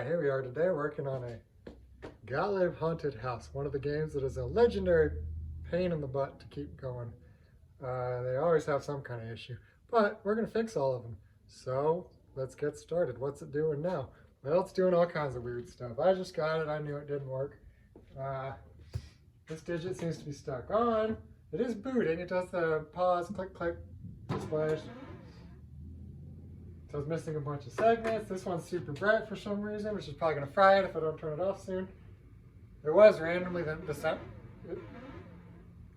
Here we are today working on a Gottlieb Haunted House, one of the games that is a legendary pain in the butt to keep going. They always have some kind of issue, but we're going to fix all of them. So let's get started. What's it doing now? Well, it's doing all kinds of weird stuff. I just got it. I knew it didn't work. This digit seems to be stuck on. It is booting. It does the pause, click, click, splash. So it's missing a bunch of segments. This one's super bright for some reason, which is probably going to fry it if I don't turn it off soon. It was randomly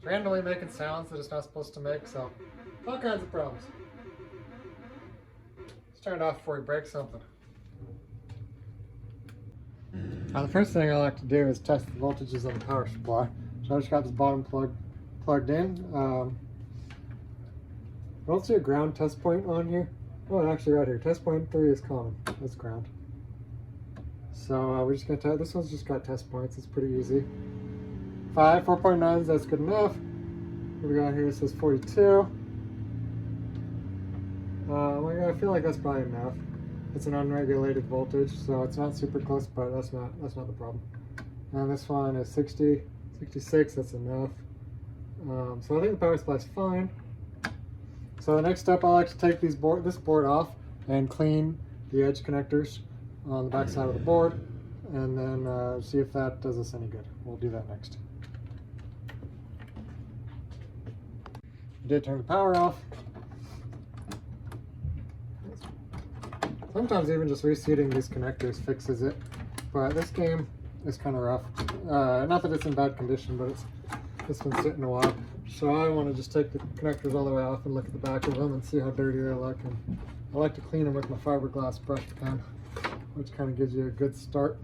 randomly making sounds that it's not supposed to make, so all kinds of problems. Let's turn it off before we break something. Now, the first thing I like to do is test the voltages on the power supply. So I just got this bottom plug plugged in. I don't see a ground test point on here. Oh, actually right here, test point 3 is common. That's ground. So we're just gonna test, this one's just got test points, it's pretty easy. 4.9s, that's good enough. What we got here, it says 42. I feel like that's probably enough. It's an unregulated voltage, so it's not super close, but that's not the problem. And this one is 60, 66, that's enough. So I think the power supply is fine. So the next step, I like to take this board off and clean the edge connectors on the back side of the board, and then see if that does us any good. We'll do that next. I did turn the power off. Sometimes even just reseating these connectors fixes it, but this game is kind of rough. Not that it's in bad condition, but it's been sitting a while. So I want to just take the connectors all the way off and look at the back of them and see how dirty they look. And I like to clean them with my fiberglass brush pen, which kind of gives you a good start.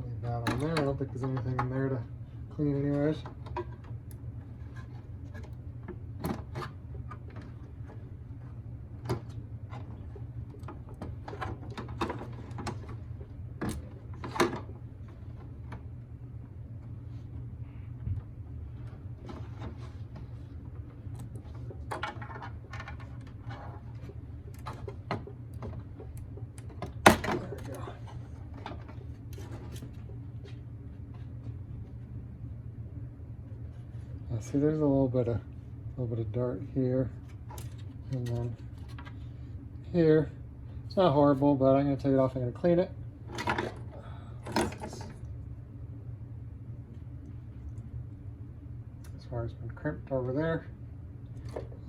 Leave that on there. I don't think there's anything in there to clean anyways. See, there's a little bit of dirt here, and then here. It's not horrible, but I'm going to take it off. I'm going to clean it. This far has been crimped over there.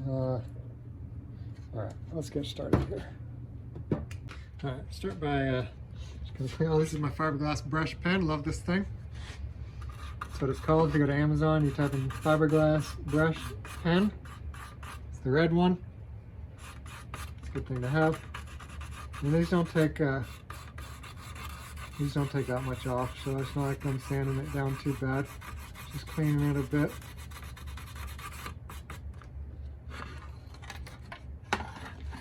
All right, let's get started here. All right, start by just going to clean. Oh, this is my fiberglass brush pen. Love this thing. That's what it's called. If you go to Amazon, you type in fiberglass brush pen. It's the red one. It's a good thing to have. And these don't take that much off, so it's not like I'm sanding it down too bad. Just cleaning it a bit.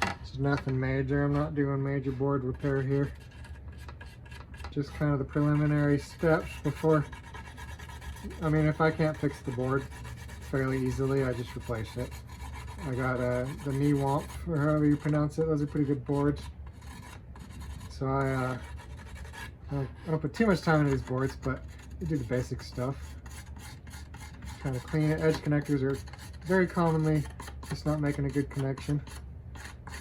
This is nothing major. I'm not doing major board repair here. Just kind of the preliminary steps before. I mean, if I can't fix the board fairly easily, I just replace it. I got the knee womp, or however you pronounce it. Those are pretty good boards. So I don't put too much time into these boards, but you do the basic stuff. Kind of clean it. Edge connectors are very commonly just not making a good connection.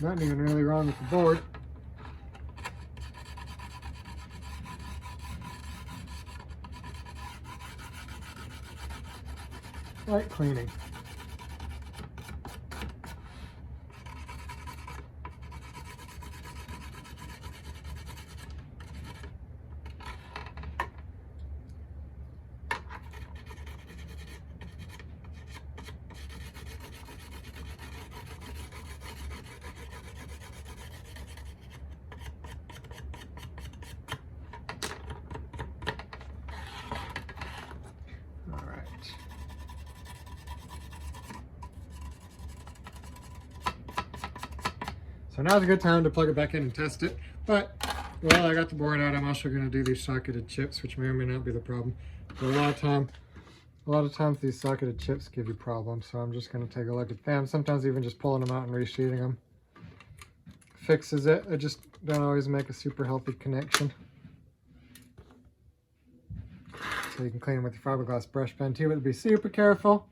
Nothing even really wrong with the board. Light cleaning. So now's a good time to plug it back in and test it. But while I got the board out, I'm also going to do these socketed chips, which may or may not be the problem. But a lot of times these socketed chips give you problems, so I'm just going to take a look at them. Sometimes even just pulling them out and resheeting them fixes it. I just don't always make a super healthy connection. So you can clean them with your fiberglass brush pen too, but be super careful,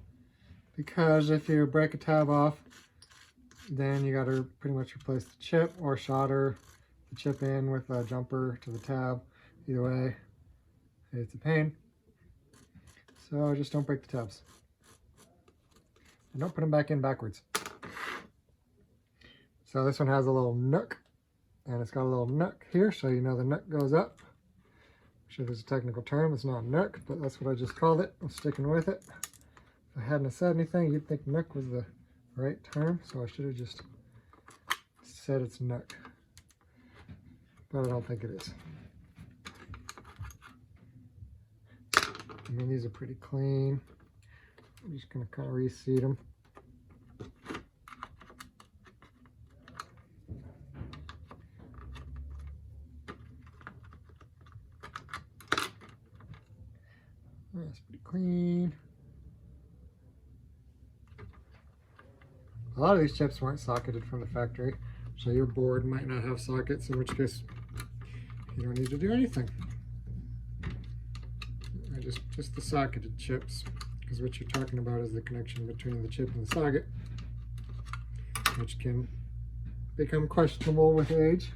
because if you break a tab off, then you got to pretty much replace the chip or solder the chip in with a jumper to the tab. Either way, it's a pain. So just don't break the tabs. And don't put them back in backwards. So this one has a little nook, and it's got a little nook here, so you know the nook goes up. I'm sure there's a technical term, it's not nook, but that's what I just called it. I'm sticking with it. If I hadn't said anything, you'd think nook was the right term, so I should have just said it's nook. But I don't think it is. I mean, these are pretty clean. I'm just going to kind of reseat them. That's pretty clean. A lot of these chips weren't socketed from the factory, so your board might not have sockets, in which case you don't need to do anything. Just the socketed chips, because what you're talking about is the connection between the chip and the socket, which can become questionable with age.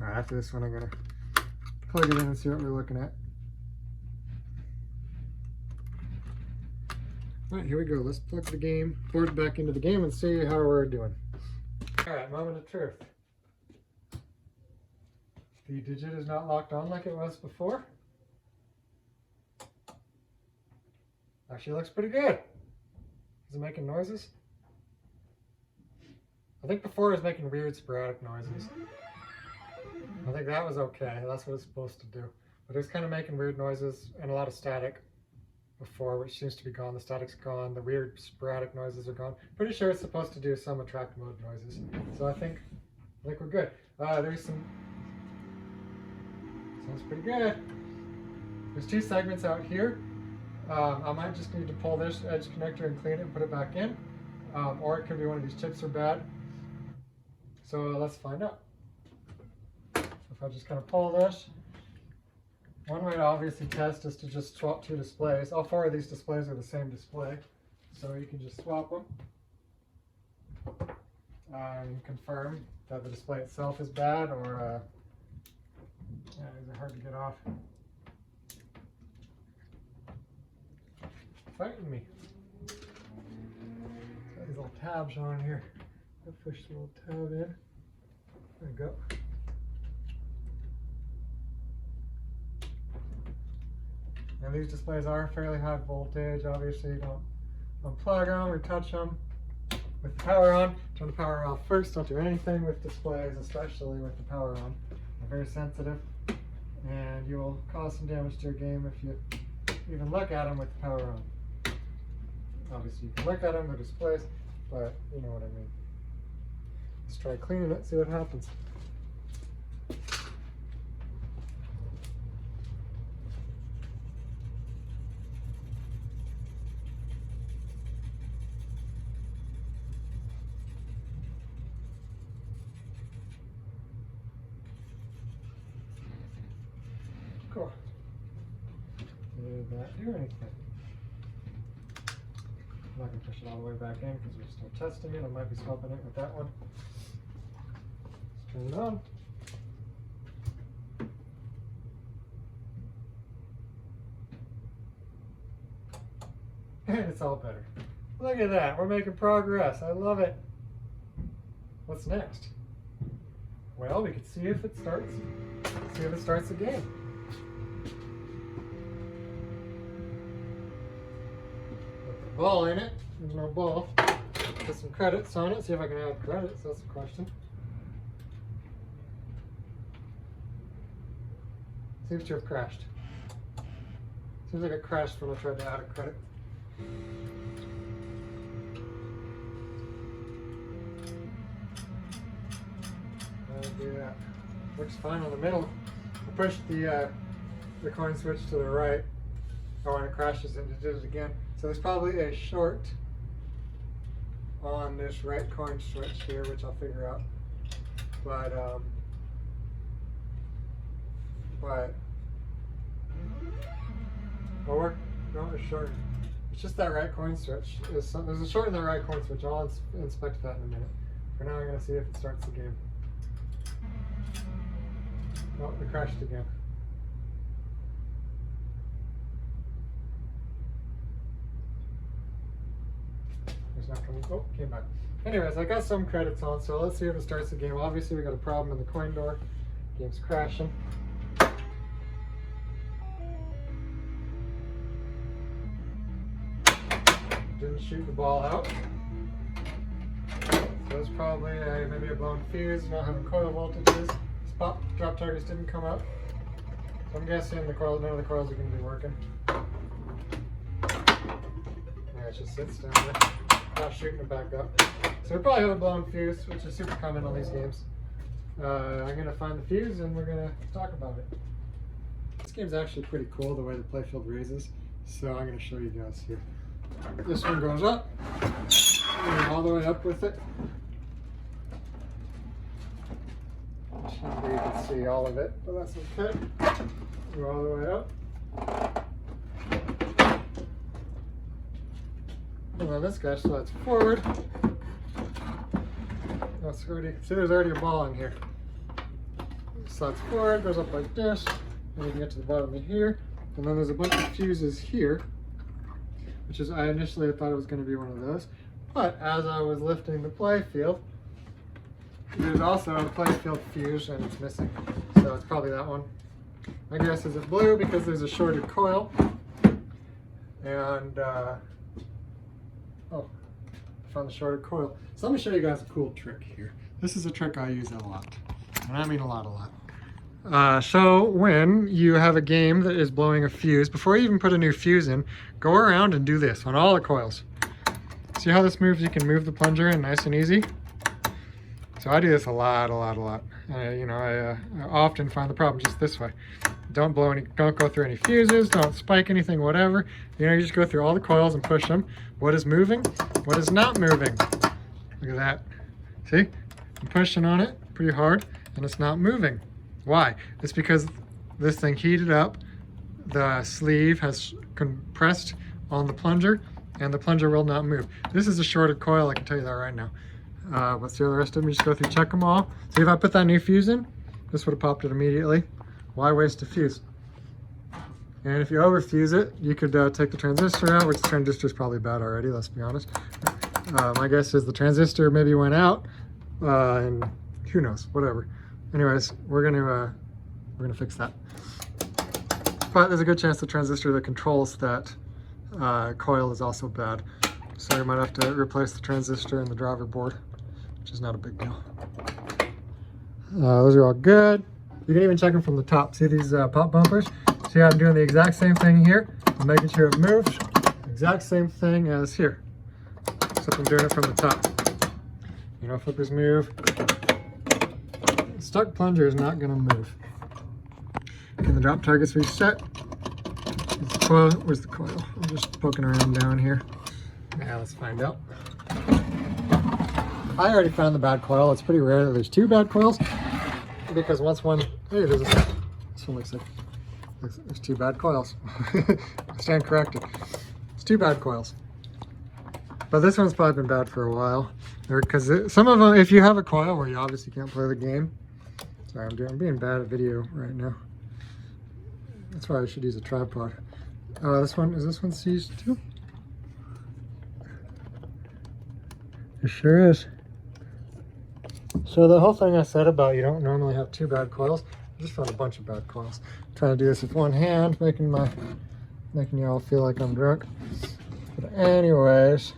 All right, after this one, I'm going to plug it in and see what we're looking at. All right, here we go. Let's plug the board back into the game and see how we're doing. All right, moment of truth. The digit is not locked on like it was before. Actually looks pretty good. Is it making noises? I think before it was making weird sporadic noises. I think that was okay. That's what it's supposed to do. But it was kind of making weird noises and a lot of static before, which seems to be gone. The static's gone. The weird sporadic noises are gone. Pretty sure it's supposed to do some attract mode noises. So I think we're good. There's some. Sounds pretty good. There's two segments out here. I might just need to pull this edge connector and clean it and put it back in. Or it could be one of these chips are bad. So let's find out. If I just kind of pull this, one way to obviously test is to just swap two displays. All four of these displays are the same display, so you can just swap them and confirm that the display itself is bad, or yeah, these are hard to get off. Fighting me. Got these little tabs on here. I'll push the little tab in. There we go. And these displays are fairly high voltage. Obviously, you don't unplug them or touch them with the power on. Turn the power off first. Don't do anything with displays, especially with the power on. They're very sensitive, and you will cause some damage to your game if you even look at them with the power on. Obviously, you can look at them, they're displays, but you know what I mean. Let's try cleaning it, see what happens. Cool. Did that do anything? I'm not going to push it all the way back in because we're still testing it. I might be swapping it with that one. Let's turn it on. And it's all better. Look at that. We're making progress. I love it. What's next? Well, we could see if it starts. See if it starts again. Ball in it. There's no ball. Put some credits on it. See if I can add credits. That's the question. Seems to have crashed. Seems like it crashed when I tried to add a credit. I'll do that. Works fine on the middle push the coin switch to the right, or when it crashes it did it again. So there's probably a short on this right coin switch here, which I'll figure out. But oh, no, it's short. It's just that right coin switch. There's a short in that right coin switch. I'll inspect that in a minute. For now, I'm going to see if it starts the game. Oh, it crashed again. It's not coming. Oh, came back. Anyways, I got some credits on, so let's see if it starts the game. Obviously, we got a problem in the coin door. Game's crashing. Didn't shoot the ball out. So it's probably maybe a blown fuse, not having coil voltages. Spot drop targets didn't come up. So I'm guessing none of the coils are going to be working. Yeah, it just sits down there. Not shooting it back up. So we probably have a blown fuse, which is super common on these games. I'm going to find the fuse and we're going to talk about it. This game's actually pretty cool the way the playfield raises. So I'm going to show you guys here. This one goes up, all the way up with it. You can see all of it, but that's okay. Go all the way up. And then this guy slides forward. That's already, see, there's already a ball in here. Slides forward, goes up like this, and you can get to the bottom of here. And then there's a bunch of fuses here, which is, I initially thought it was going to be one of those. But as I was lifting the playfield, there's also a playfield fuse and it's missing. So it's probably that one. My guess is it's blue because there's a shorted coil. And, oh, I found the shorted coil. So let me show you guys a cool trick here. This is a trick I use a lot. And I mean a lot. So when you have a game that is blowing a fuse, before you even put a new fuse in, go around and do this on all the coils. See how this moves? You can move the plunger in nice and easy. So I do this a lot. You know, I often find the problem just this way. Don't go through any fuses, don't spike anything, whatever. You know, you just go through all the coils and push them. What is moving? What is not moving? Look at that. See? I'm pushing on it pretty hard and it's not moving. Why? It's because this thing heated up, the sleeve has compressed on the plunger, and the plunger will not move. This is a shorted coil, I can tell you that right now. Let's see the rest of them. You just go through, check them all. See, if I put that new fuse in, this would have popped it immediately. Why waste a fuse? And if you overfuse it, you could take the transistor out, which the transistor is probably bad already, let's be honest. My guess is the transistor maybe went out, and who knows, whatever. Anyways, we're gonna fix that. But there's a good chance the transistor that controls that coil is also bad. So you might have to replace the transistor and the driver board, which is not a big deal. Those are all good. You can even check them from the top. See these pop bumpers? See how I'm doing the exact same thing here? I'm making sure it moves. Exact same thing as here. Except I'm doing it from the top. You know, flippers move. Stuck plunger is not going to move. Can the drop targets reset? Where's the coil? I'm just poking around down here. Yeah, let's find out. I already found the bad coil. It's pretty rare that there's two bad coils, because once one, hey, this one looks like there's two bad coils. I stand corrected. It's two bad coils. But this one's probably been bad for a while. Because some of them, if you have a coil where you obviously can't play the game. Sorry, I'm being bad at video right now. That's why I should use a tripod. Is this one seized too? It sure is. So the whole thing I said about you don't normally have two bad coils, I just found a bunch of bad coils. I'm trying to do this with one hand, making you all feel like I'm drunk. But anyways,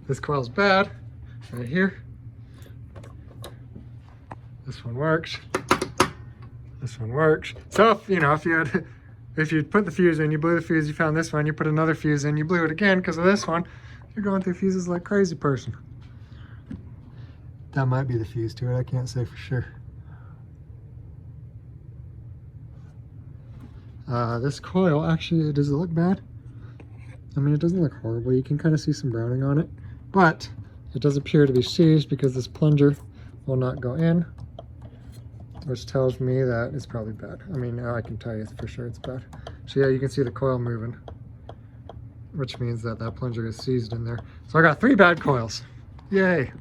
this coil's bad, right here. This one works. This one works. So if you put the fuse in, you blew the fuse, you found this one, you put another fuse in, you blew it again because of this one, you're going through fuses like a crazy person. That might be the fuse to it, I can't say for sure. This coil, actually, does it look bad? I mean, it doesn't look horrible. You can kind of see some browning on it, but it does appear to be seized because this plunger will not go in, which tells me that it's probably bad. I mean, now I can tell you for sure it's bad. So yeah, you can see the coil moving, which means that that plunger is seized in there. So I got 3 bad coils. Yay.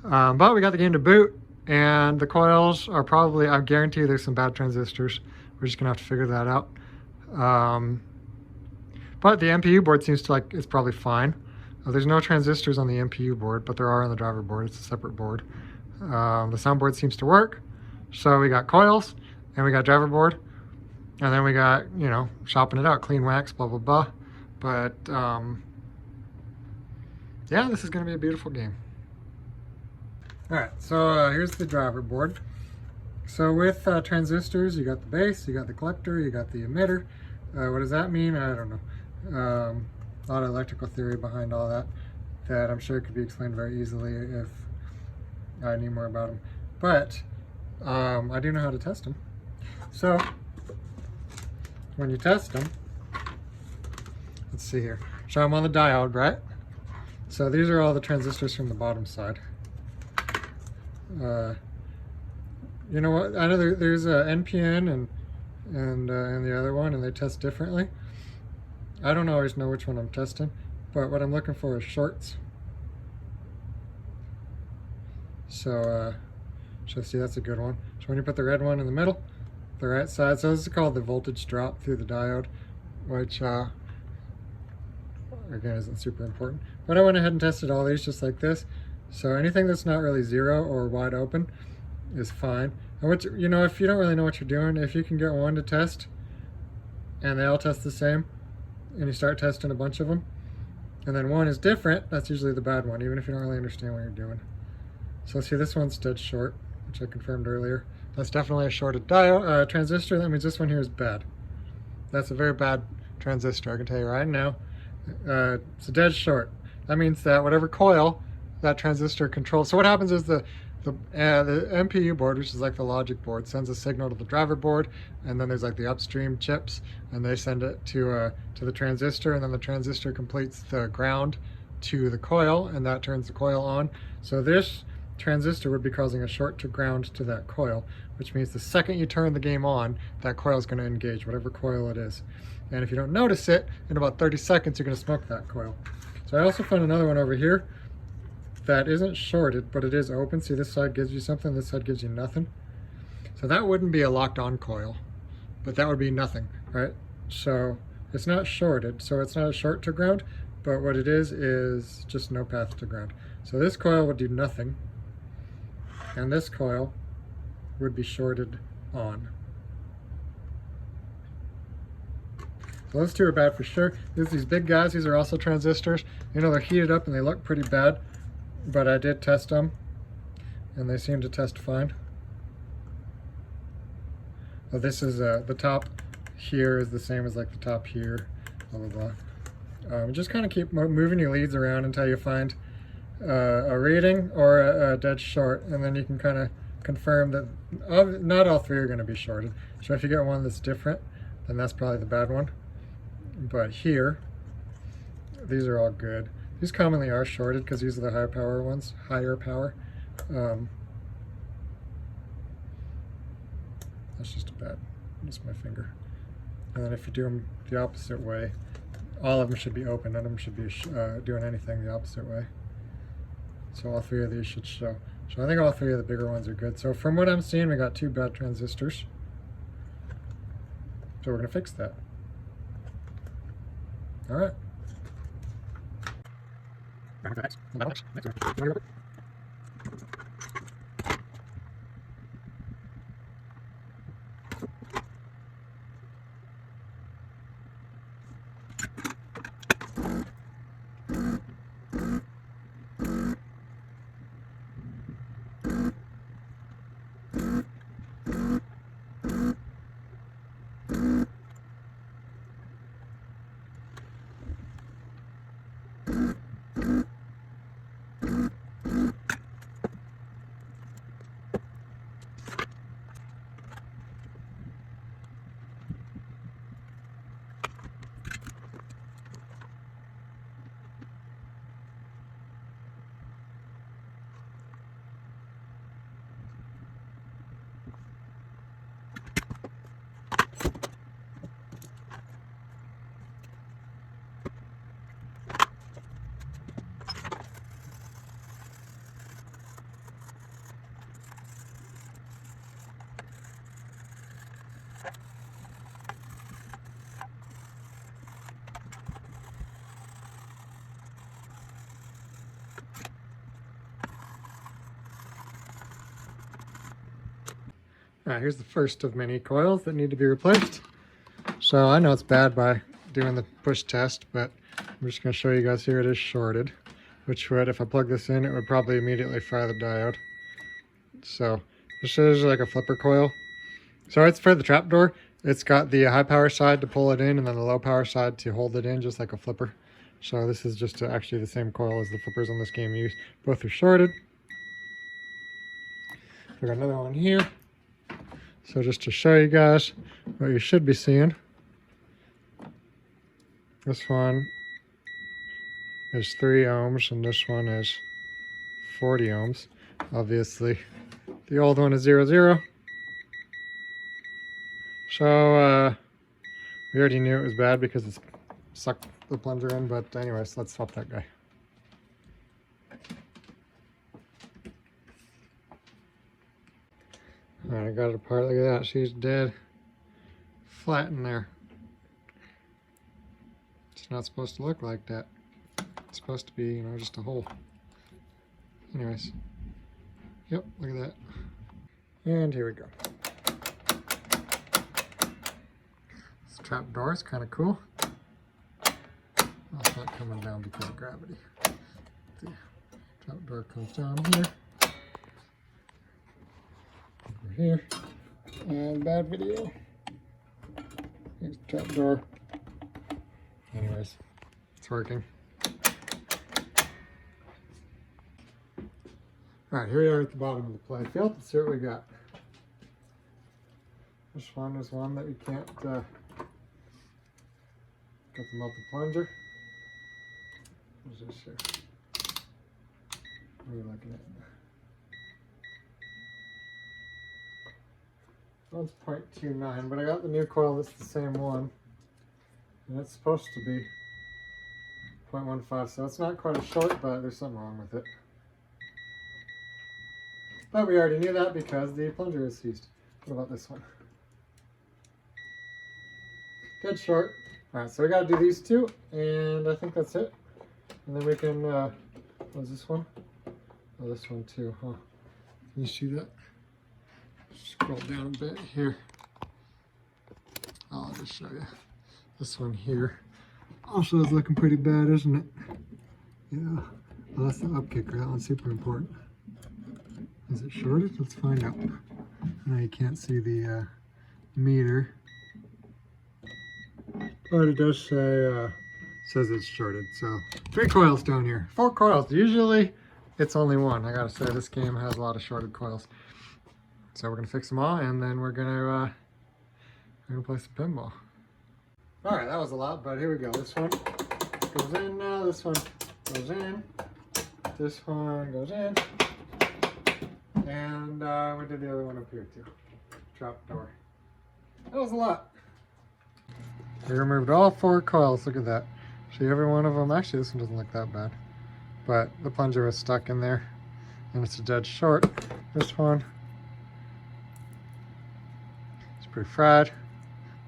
But we got the game to boot, and the coils are probably, I guarantee there's some bad transistors. We're just gonna have to figure that out. But the MPU board seems to it's probably fine. There's no transistors on the MPU board, but there are on the driver board. It's a separate board. The soundboard seems to work. So we got coils, and we got driver board, and then we got, you know, shopping it out, clean wax, blah, blah, blah. But yeah, this is gonna be a beautiful game. All right, so here's the driver board. So with transistors, you got the base, you got the collector, you got the emitter. What does that mean? I don't know. A lot of electrical theory behind all that I'm sure could be explained very easily if I knew more about them. But I do know how to test them. So when you test them, let's see here. So I'm on the diode, right? So these are all the transistors from the bottom side. You know what? I know there's a NPN and the other one, and they test differently. I don't always know which one I'm testing, but what I'm looking for is shorts. So see, that's a good one. So when you put the red one in the middle, the right side, so this is called the voltage drop through the diode, which again isn't super important. But I went ahead and tested all these just like this. So anything that's not really 0 or wide open is fine. And what you know, if you don't really know what you're doing, if you can get one to test and they all test the same, and you start testing a bunch of them, and then one is different, that's usually the bad one, even if you don't really understand what you're doing. So see, this one's dead short, which I confirmed earlier. That's definitely a shorted diode transistor. That means this one here is bad. That's a very bad transistor, I can tell you right now. It's a dead short. That means that whatever coil that transistor controls. So what happens is the MPU board, which is like the logic board, sends a signal to the driver board, and then there's like the upstream chips, and they send it to the transistor, and then the transistor completes the ground to the coil, and that turns the coil on. So this transistor would be causing a short to ground to that coil, which means the second you turn the game on, that coil is going to engage, whatever coil it is. And if you don't notice it, in about 30 seconds, you're going to smoke that coil. So I also found another one over here that isn't shorted, but it is open. See, this side gives you something, this side gives you nothing. So that wouldn't be a locked on coil, but that would be nothing, right? So it's not shorted, so it's not a short to ground, but what it is just no path to ground. So this coil would do nothing, and this coil would be shorted on. So those two are bad for sure. There's these big guys, these are also transistors. You know, they're heated up and they look pretty bad, but I did test them and they seem to test fine. Well, this is the top here is the same as like the top here, blah blah blah. Just kind of keep moving your leads around until you find a reading or a dead short, and then you can kind of confirm that not all 3 are going to be shorted. So if you get one that's different, then that's probably the bad one. But here, these are all good. These commonly are shorted because these are the high power ones, higher power. That's just my finger. And then if you do them the opposite way, all of them should be open. None of them should be doing anything the opposite way. So all 3 of these should show. So I think all 3 of the bigger ones are good. So from what I'm seeing, we got 2 bad transistors. So we're gonna fix that. All right. All right, here's the first of many coils that need to be replaced. So I know it's bad by doing the push test, but I'm just going to show you guys here it is shorted, which would, if I plug this in, it would probably immediately fry the diode. So this is like a flipper coil. So it's for the trapdoor. It's got the high power side to pull it in and then the low power side to hold it in, just like a flipper. So this is just actually the same coil as the flippers on this game use. Both are shorted. I got another one here. So just to show you guys what you should be seeing. This one is 3 ohms and this one is 40 ohms. Obviously, the old one is 0, 0. So we already knew it was bad because it's sucked the plunger in, but anyways, let's swap that guy. Alright, I got it apart. Look at that. She's dead flat in there. It's not supposed to look like that. It's supposed to be, you know, just a hole. Anyways. Yep, look at that. And here we go. This trap door is kind of cool. Well, it's not coming down because of gravity. The trap door comes down here. Over here. And bad video. Here's the trap door. Anyways, it's working. Alright, here we are at the bottom of the playfield. Let's see what we got. This one is one that you can't got the melted plunger. What is this here? What are you looking at? One's 0.29, but I got the new coil that's the same one. And it's supposed to be 0.15, so it's not quite as short, but there's something wrong with it. But we already knew that because the plunger is seized. What about this one? Dead short. Alright, so we gotta do these two, and I think that's it. And then we can, what is this one? Oh, this one too, huh? Can you see that? Scroll down a bit here. I'll just show you. This one here also is looking pretty bad, isn't it? Yeah. Oh, that's the up kicker. That one's super important. Is it shorted? Let's find out. Now you can't see the meter, but it does say says it's shorted. So 3 coils down here. 4 coils. Usually it's only 1. I gotta say this game has a lot of shorted coils. So we're gonna fix them all, and then we're gonna play some pinball. All right, that was a lot, but here we go. This one goes in now. This one goes in. This one goes in. And we did the other one up here too. Trap door. That was a lot. We removed all 4 coils. Look at that. See, every one of them. Actually, this one doesn't look that bad. But the plunger was stuck in there, and it's a dead short. This one. It's pretty fried.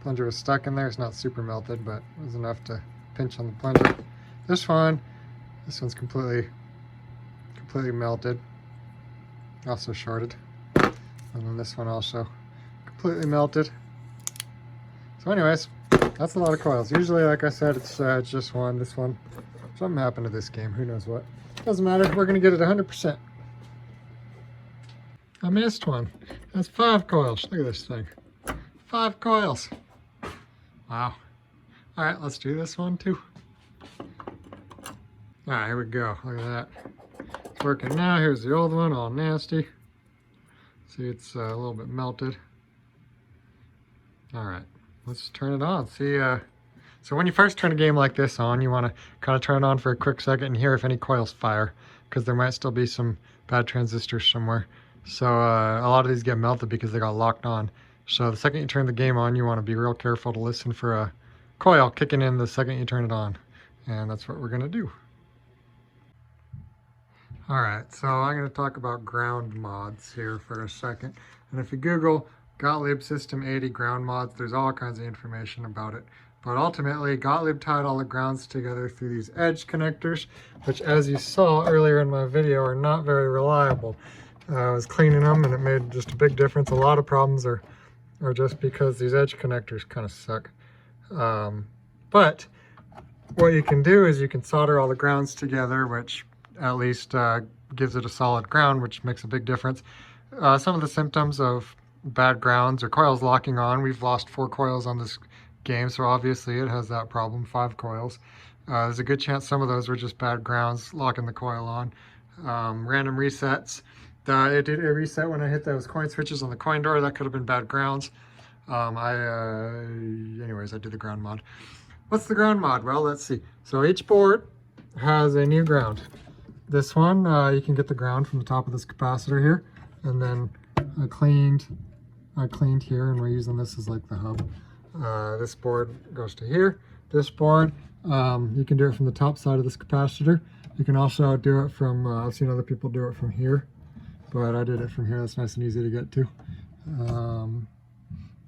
Plunger was stuck in there. It's not super melted, but it was enough to pinch on the plunger. This one's completely melted. Also shorted. And then this one also completely melted. So anyways, that's a lot of coils. Usually, like I said, it's just one. This one, something happened to this game. Who knows what. Doesn't matter. We're going to get it 100%. I missed one. That's 5 coils. Look at this thing. 5 coils. Wow. All right, let's do this one too. All right, here we go. Look at that. It's working now. Here's the old one, all nasty. See, it's a little bit melted. All right, let's turn it on. See, so when you first turn a game like this on, you want to kind of turn it on for a quick second and hear if any coils fire, because there might still be some bad transistors somewhere. So a lot of these get melted because they got locked on. So the second you turn the game on, you want to be real careful to listen for a coil kicking in the second you turn it on. And that's what we're going to do. Alright, so I'm going to talk about ground mods here for a second. And if you Google Gottlieb System 80 ground mods, there's all kinds of information about it. But ultimately, Gottlieb tied all the grounds together through these edge connectors, which, as you saw earlier in my video, are not very reliable. I was cleaning them and it made just a big difference. A lot of problems are just because these edge connectors kind of suck. But what you can do is you can solder all the grounds together, which at least gives it a solid ground, which makes a big difference. Some of the symptoms of bad grounds or coils locking on. We've lost 4 coils on this game, so obviously it has that problem, 5 coils. There's a good chance some of those were just bad grounds locking the coil on. Random resets. It did a reset when I hit those coin switches on the coin door. That could have been bad grounds. Anyways, I did the ground mod. What's the ground mod? Well, let's see. So each board has a new ground. This one, you can get the ground from the top of this capacitor here, and then I cleaned here, and we're using this as like the hub. This board goes to here. This board, you can do it from the top side of this capacitor. You can also do it from, I've seen other people do it from here, but I did it from here. That's nice and easy to get to.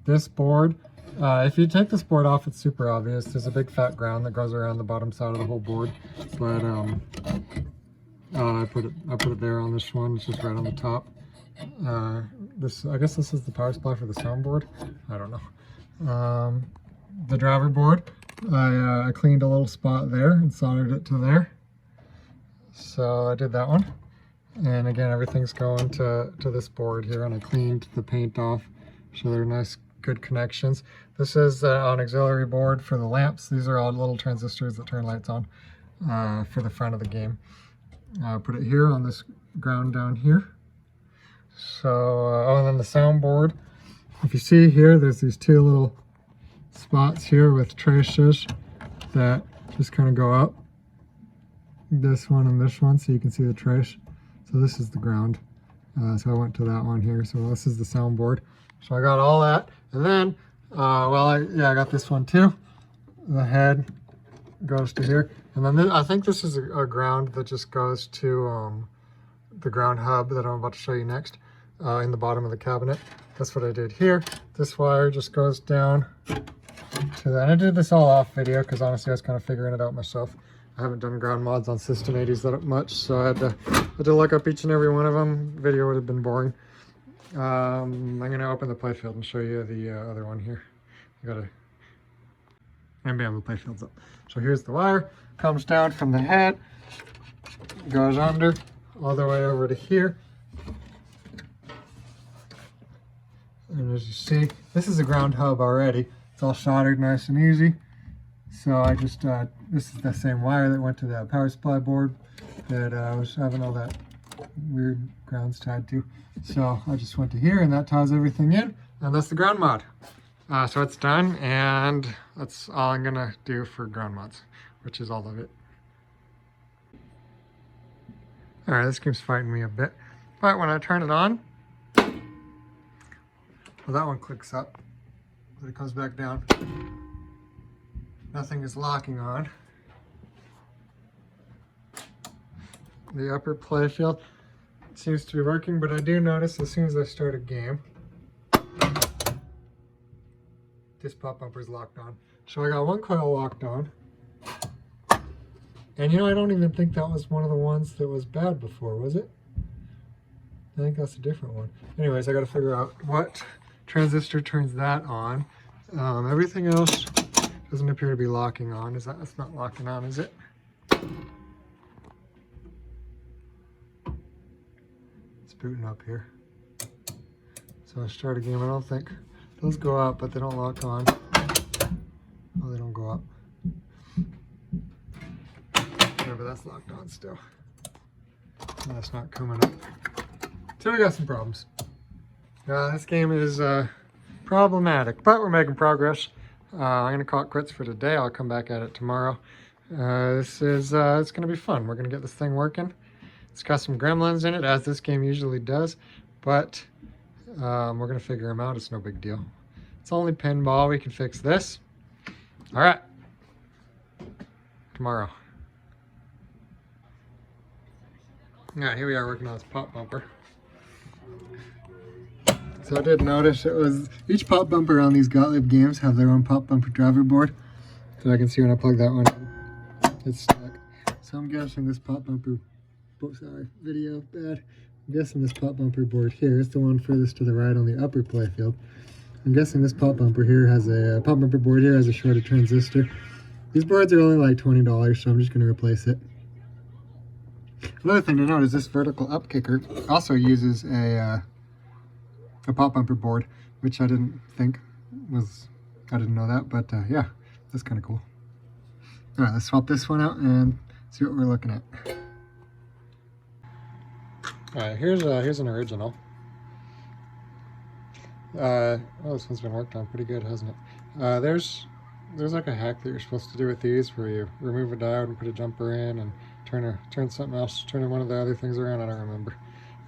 This board, if you take this board off, it's super obvious. There's a big fat ground that goes around the bottom side of the whole board, but I put it there on this one. It's just right on the top. I guess this is the power supply for the soundboard. I don't know. The driver board, I cleaned a little spot there and soldered it to there. So I did that one. And again, everything's going to this board here, and I cleaned the paint off, so they're nice, good connections. This is an auxiliary board for the lamps. These are all little transistors that turn lights on for the front of the game. Put it here on this ground down here. So, and then the soundboard. If you see here, there's these 2 little spots here with traces that just kind of go up. This one and this one, so you can see the trace. So this is the ground. So I went to that one here. So this is the soundboard. So I got all that, and then, I got this one too. The head goes to here, and then I think this is a ground that just goes to the ground hub that I'm about to show you next, in the bottom of the cabinet. That's what I did here. This wire just goes down to that. And I did this all off video because honestly I was kind of figuring it out myself. I haven't done ground mods on System 80s that much, so I had to look up each and every one of them. Video would have been boring. I'm going to open the playfield and show you the other one here. And bam, the playfield's up. So here's the wire. Comes down from the head, goes under, all the way over to here. And as you see, this is a ground hub already. It's all soldered nice and easy. So I just, this is the same wire that went to the power supply board that I was having all that weird grounds tied to. So I just went to here, and that ties everything in, and that's the ground mod. So it's done, and that's all I'm gonna do for ground mods, which is all of it. All right, this keeps fighting me a bit, but when I turn it on, well, that one clicks up, but it comes back down. Nothing is locking on. The upper playfield seems to be working, but I do notice as soon as I start a game, this pop bumper is locked on. So I got one coil locked on. And you know, I don't even think that was one of the ones that was bad before, was it? I think that's a different one. Anyways, I got to figure out what transistor turns that on. Everything else doesn't appear to be locking on. That's not locking on, is it? It's booting up here. So I start a game. I don't think those go up, but they don't lock on. Oh, they don't go up. But that's locked on still. And that's not coming up. So we got some problems. This game is problematic, but we're making progress. I'm gonna call it quits for today. I'll come back at it tomorrow. It's gonna be fun. We're gonna get this thing working. It's got some gremlins in it, as this game usually does, but we're gonna figure them out. It's no big deal. It's only pinball. We can fix this. All right, tomorrow. All right, here we are working on this pop bumper. So I did notice each pop bumper on these Gottlieb games have their own pop bumper driver board. So I can see when I plug that one in, it's stuck. So I'm guessing this pop bumper, sorry, video bad, I'm guessing this pop bumper board here is the one furthest to the right on the upper playfield. I'm guessing this pop bumper here has a pop bumper board here has a shorted transistor. These boards are only like $20, so I'm just going to replace it. Another thing to note is this vertical up kicker also uses a pop bumper board, which I didn't know that, but yeah, that's kind of cool. All right, let's swap this one out and see what we're looking at. All right, here's an original. Oh, this one's been worked on pretty good, hasn't it? There's like a hack that you're supposed to do with these where you remove a diode and put a jumper in and turn something else, turn one of the other things around. I don't remember.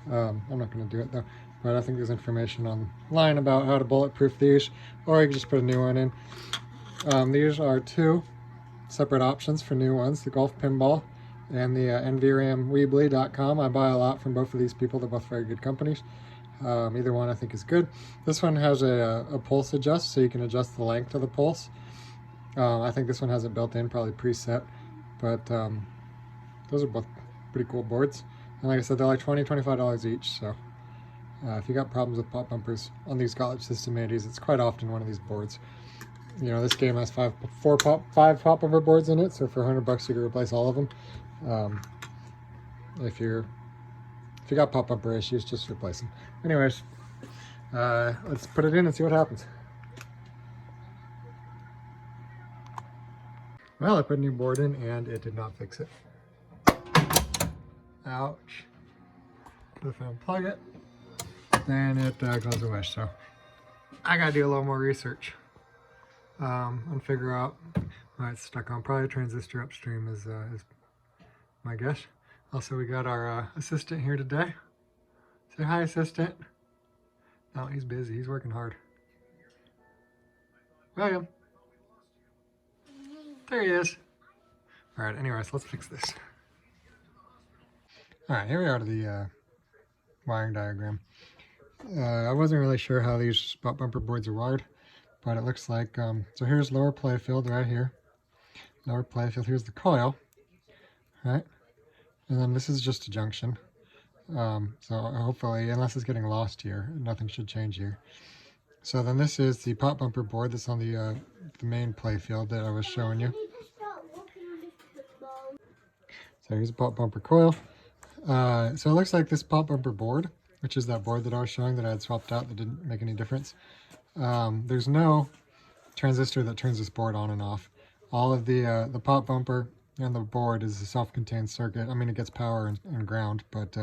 I'm not going to do it though, but I think there's information online about how to bulletproof these, or you can just put a new one in. These are two separate options for new ones, the Golf Pinball and the nvramweebly.com. I buy a lot from both of these people. They're both very good companies. Either one I think is good. This one has a pulse adjust, so you can adjust the length of the pulse. I think this one has it built in, probably preset, but those are both pretty cool boards. And like I said, they're like $20, $25 each, so if you got problems with pop bumpers on these Gottlieb System 80s, it's quite often one of these boards. You know, this game has five pop bumper boards in it, so for $100 you can replace all of them. If you got pop bumper issues, just replace them. Anyways, let's put it in and see what happens. Well, I put a new board in and it did not fix it. Ouch. If I unplug it, then it goes away. So I gotta do a little more research and figure out why it's stuck on. Probably a transistor upstream is my guess. Also, we got our assistant here today. Say hi, assistant. Oh, he's busy. He's working hard. William. There he is. All right, anyways, let's fix this. All right, here we are to the wiring diagram. I wasn't really sure how these pop bumper boards are wired, but it looks like, so here's lower playfield right here. Lower playfield, here's the coil, right? And then this is just a junction. So hopefully, unless it's getting lost here, nothing should change here. So then this is the pop bumper board that's on the main playfield that I was showing you. So here's a pop bumper coil. So it looks like this pop bumper board, which is that board that I was showing that I had swapped out that didn't make any difference. There's no transistor that turns this board on and off. All of the pop bumper and the board is a self-contained circuit. I mean, it gets power and ground, but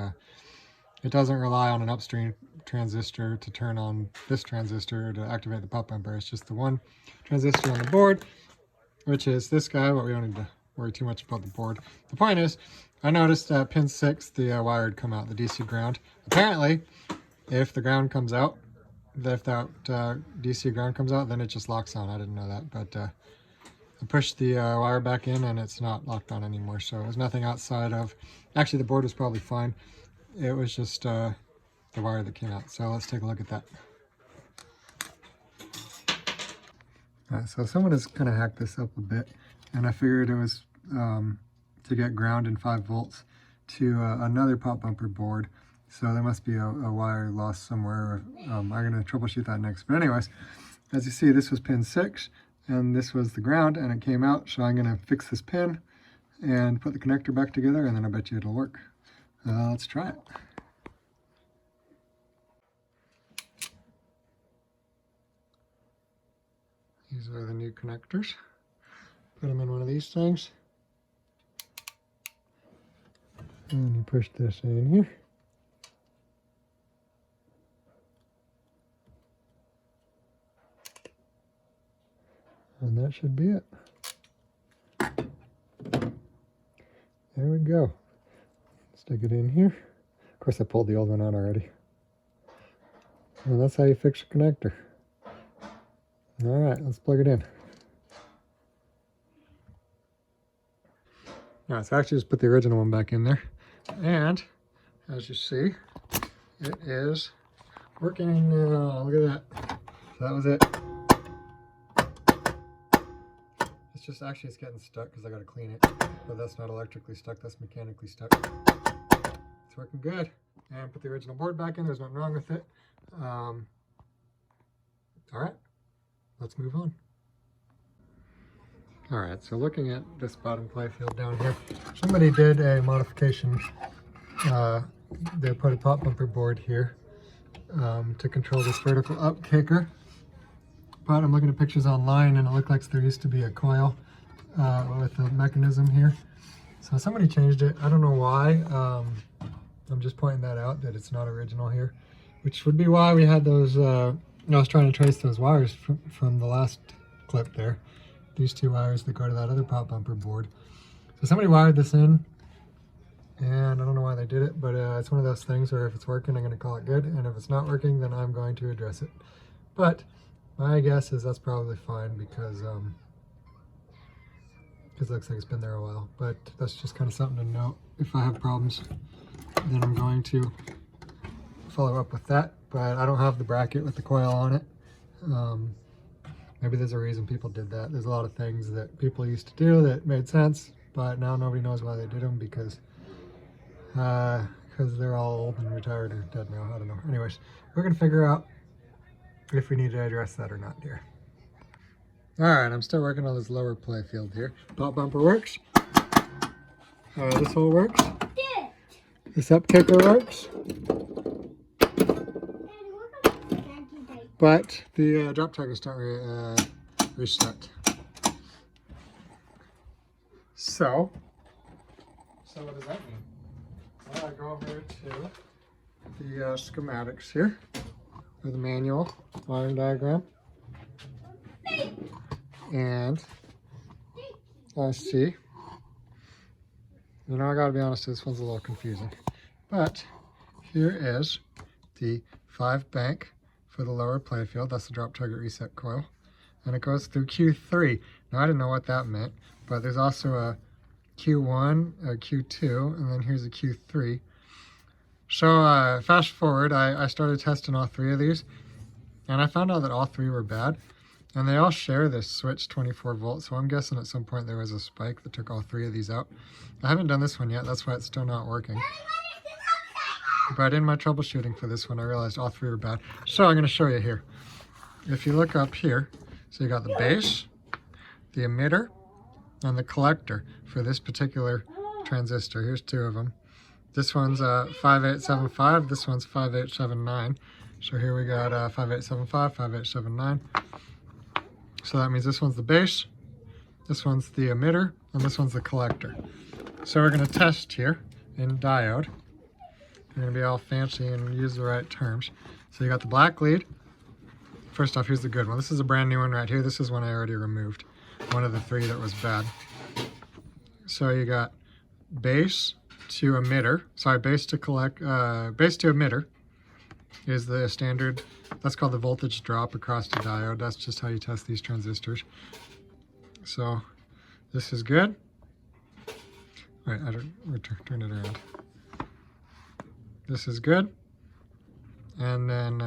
it doesn't rely on an upstream transistor to turn on this transistor to activate the pop bumper. It's just the one transistor on the board, which is this guy, but we don't need to worry too much about the board. The point is, I noticed at pin 6, the wire had come out, the DC ground. Apparently, if the ground comes out, if that DC ground comes out, then it just locks on. I didn't know that, but I pushed the wire back in and it's not locked on anymore. So there's nothing outside of, actually the board was probably fine. It was just the wire that came out. So let's take a look at that. All right, so someone has kind of hacked this up a bit, and I figured it was to get ground in 5 volts to another pop bumper board. So there must be a wire lost somewhere. I'm going to troubleshoot that next. But anyways, as you see, this was pin 6 and this was the ground and it came out. So I'm going to fix this pin and put the connector back together, and then I bet you it'll work. Let's try it. These are the new connectors. Put them in one of these things. And you push this in here. And that should be it. There we go. Stick it in here. Of course, I pulled the old one out already. And that's how you fix a connector. All right, let's plug it in. All right, so I actually just put the original one back in there. And as you see, it is working now. Look at that. So that was it. It's just actually it's getting stuck because I got to clean it. But that's not electrically stuck, that's mechanically stuck. It's working good. and put the original board back in. There's nothing wrong with it. All right, let's move on. All right, so looking at this bottom playfield down here, somebody did a modification. They put a pop bumper board here to control this vertical up kicker. But I'm looking at pictures online and it looked like there used to be a coil with a mechanism here. So somebody changed it. I don't know why. I'm just pointing that out, that it's not original here, which would be why we had those, I was trying to trace those wires from the last clip there. These two wires that go to that other pop bumper board. So somebody wired this in, and I don't know why they did it, but it's one of those things where if it's working, I'm going to call it good, and if it's not working, then I'm going to address it. But my guess is that's probably fine because it looks like it's been there a while. But that's just kind of something to note. If I have problems, then I'm going to follow up with that. But I don't have the bracket with the coil on it. Maybe there's a reason people did that. There's a lot of things that people used to do that made sense, but now nobody knows why they did them because they're all old and retired or dead now. I don't know. Anyways, we're going to figure out if we need to address that or not here. All right, I'm still working on this lower playfield here. Pop bumper works. This hole works. This up kicker works. But the drop targets don't restart. So what does that mean? Well, I go over to the schematics here, or the manual wiring diagram, and I see, you know, I gotta be honest, this one's a little confusing, but here is the 5 bank for the lower playfield. That's the drop target reset coil, and it goes through Q3. Now I didn't know what that meant, but there's also a Q1, a Q2, and then here's a Q3. So fast forward, I started testing all 3 of these, and I found out that all 3 were bad, and they all share this switch 24 volts, so I'm guessing at some point there was a spike that took all 3 of these out. I haven't done this one yet, that's why it's still not working. But in my troubleshooting for this one, I realized all 3 were bad. So I'm going to show you here. If you look up here, so you got the base, the emitter, and the collector for this particular transistor. Here's 2 of them. This one's 5875, this one's 5879. So here we got 5875, 5879. So that means this one's the base, this one's the emitter, and this one's the collector. So we're going to test here in diode. We're going to be all fancy and use the right terms. So you got the black lead. First off, here's the good one. This is a brand new one right here. This is one I already removed. One of the 3 that was bad. So you got base to emitter. Sorry, base to emitter is the standard. That's called the voltage drop across the diode. That's just how you test these transistors. So this is good. Wait, I don't turn it around. This is good. And then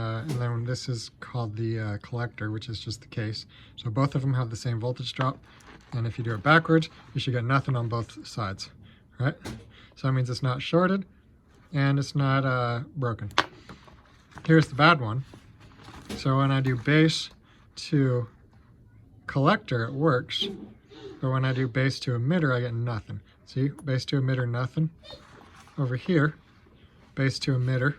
this is called the collector, which is just the case. So both of them have the same voltage drop, and if you do it backwards, you should get nothing on both sides, right? So that means it's not shorted, and it's not broken. Here's the bad one. So when I do base to collector, it works, but when I do base to emitter, I get nothing. See, base to emitter, nothing. Over here, base to emitter,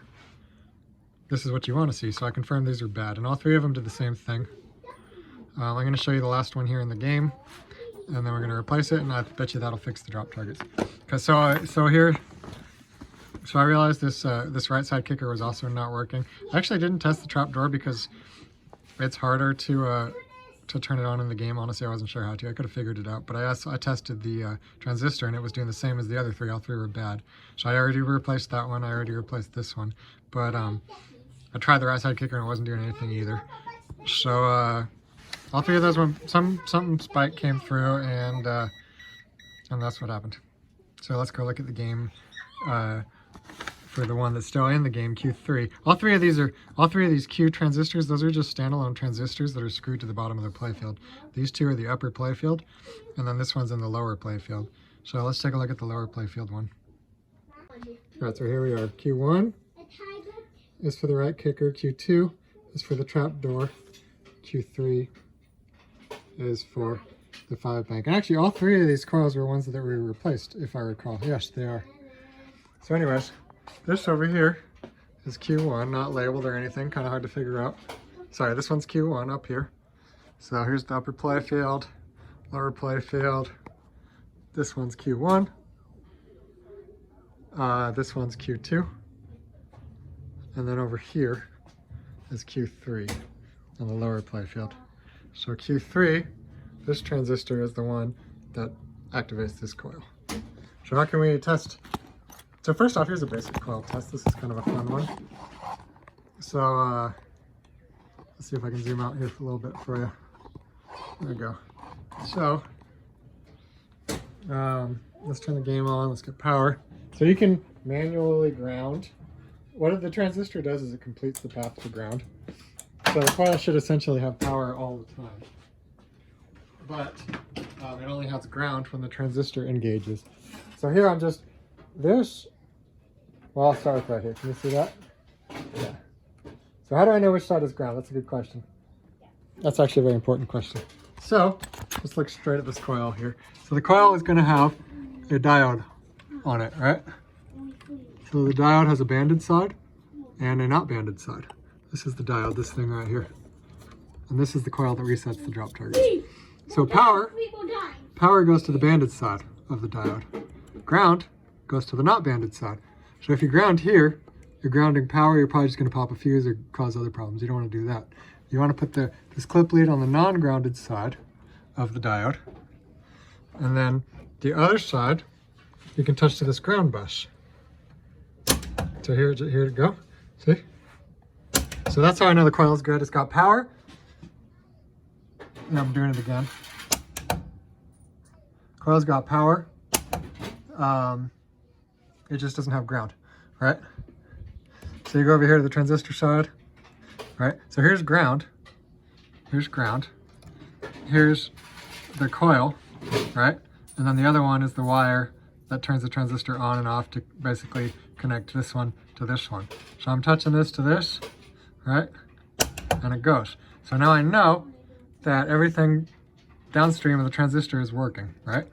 this is what you want to see. So I confirmed these are bad, and all 3 of them did the same thing. I'm going to show you the last one here in the game, and then we're going to replace it, and I bet you that'll fix the drop targets. Because so I realized this right side kicker was also not working. I actually didn't test the trap door because it's harder to turn it on in the game. Honestly, I wasn't sure how to. I could have figured it out, but I tested the transistor, and it was doing the same as the other 3. All 3 were bad. So I already replaced that one. I already replaced this one, but I tried the right side kicker and it wasn't doing anything either. So all 3 of those, something spike came through, and that's what happened. So let's go look at the game for the one that's still in the game, Q3. All three of these Q transistors, those are just standalone transistors that are screwed to the bottom of the playfield. These 2 are the upper playfield, and then this one's in the lower playfield. So let's take a look at the lower playfield one. All right, so here we are, Q1, is for the right kicker, Q2 is for the trap door, Q3 is for the 5-bank. And actually all 3 of these coils were ones that we replaced, if I recall. Yes, they are. So anyways, this over here is Q1, not labeled or anything, kind of hard to figure out. Sorry, this one's Q1 up here. So here's the upper playfield, lower playfield. This one's Q1. This one's Q2. And then over here is Q3 on the lower playfield. So Q3, this transistor is the one that activates this coil. So how can we test? So first off, here's a basic coil test. This is kind of a fun one. So let's see if I can zoom out here for a little bit for you. There we go. So let's turn the game on. Let's get power. So you can manually ground. What the transistor does is it completes the path to ground. So the coil should essentially have power all the time. But it only has ground when the transistor engages. So here I'm just, well, I'll start with right here. Can you see that? Yeah. So how do I know which side is ground? That's a good question. That's actually a very important question. So let's look straight at this coil here. So the coil is going to have a diode on it, right? So the diode has a banded side and a not banded side. This is the diode, this thing right here. And this is the coil that resets the drop target. So power goes to the banded side of the diode. Ground goes to the not banded side. So if you ground here, you're grounding power, you're probably just going to pop a fuse or cause other problems. You don't want to do that. You want to put this clip lead on the non-grounded side of the diode. And then the other side, you can touch to this ground bus. So here to go. See? So that's how I know the coil is good. It's got power. And I'm doing it again. Coil's got power. It just doesn't have ground, right? So you go over here to the transistor side, right? So here's ground. Here's ground. Here's the coil, right? And then the other one is the wire that turns the transistor on and off to basically connect this one to this one. So I'm touching this to this, right? And it goes. So now I know that everything downstream of the transistor is working, right?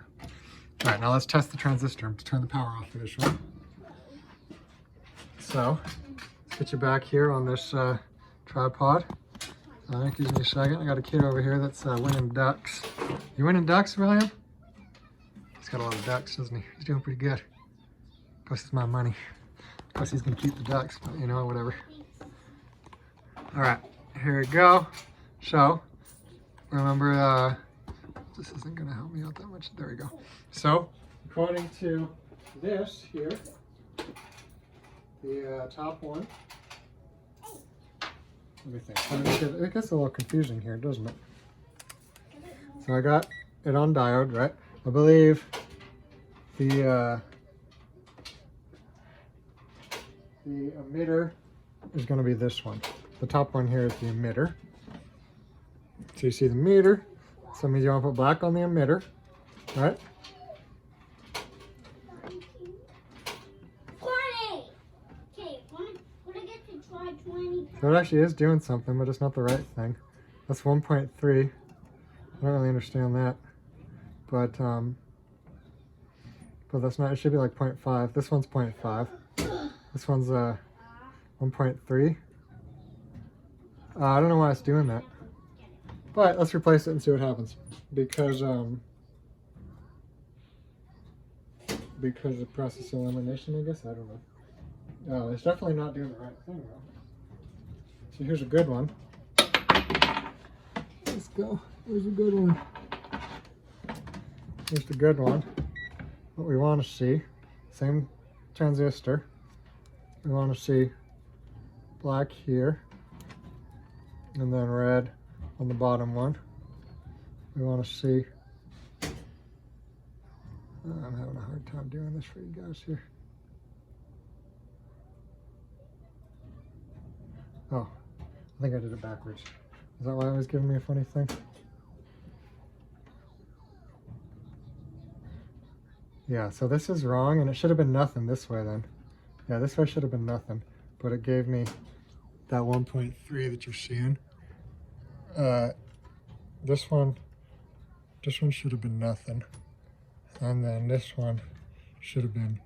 All right, now let's test the transistor. I'm going to turn the power off for this one. So, let's get you back here on this tripod. Gives me a second. I got a kid over here that's winning ducks. You winning ducks, William? He's got a lot of ducks, doesn't he? He's doing pretty good. Of course, it's my money. Of course, he's going to keep the ducks, but you know, whatever. All right, here we go. So, remember, this isn't going to help me out that much. There we go. So, according to this here, the top one, let me think. It gets a little confusing here, doesn't it? So I got it on diode, right? I believe the emitter is going to be this one. The top one here is the emitter. So you see the meter. So that means you want to put black on the emitter, right? So it actually is doing something, but it's not the right thing. That's 1.3. I don't really understand that. But that's not, it should be like 0.5. This one's 0.5. This one's 1.3. I don't know why it's doing that. But let's replace it and see what happens. Because of process elimination, I guess? I don't know. Oh, it's definitely not doing the right thing though. So here's a good one. Let's go. Here's a good one. Here's the good one. What we want to see, same transistor. We want to see black here, and then red on the bottom one. We want to see, I'm having a hard time doing this for you guys here. Oh, I think I did it backwards. Is that why it was giving me a funny thing? Yeah, so this is wrong, and it should have been nothing this way then. Yeah, this way should have been nothing, but it gave me that 1.3 that you're seeing. This one should have been nothing. And then this one should have been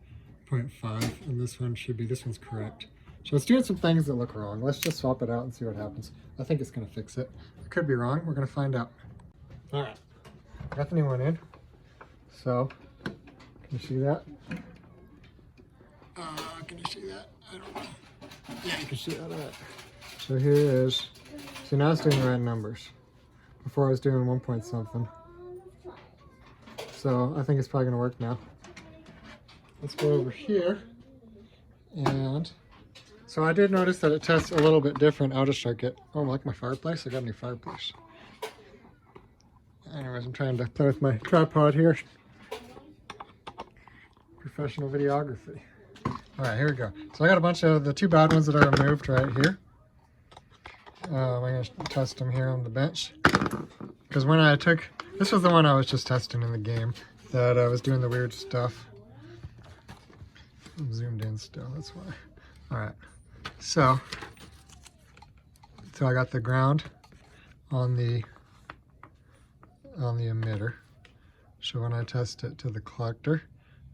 0.5, and this one's correct. So it's doing some things that look wrong. Let's just swap it out and see what happens. I think it's gonna fix it. I could be wrong, we're gonna find out. All right, got the new one in. So, can you see that? Can you see that? I don't know. Yeah, you can see that. All right. So here is, so now it's doing the right numbers. Before I was doing 1 point something. So I think it's probably gonna work now. Let's go over here. And so I did notice that it tests a little bit different out of circuit. Oh, like my fireplace? I got a new fireplace. Anyways, I'm trying to play with my tripod here. Professional videography. All right, here we go. So I got a bunch of the 2 bad ones that I removed right here. I'm gonna test them here on the bench. Because when I took, this was the one I was just testing in the game, that I was doing the weird stuff. I'm zoomed in still, that's why. All right, so I got the ground on the emitter. So when I test it to the collector,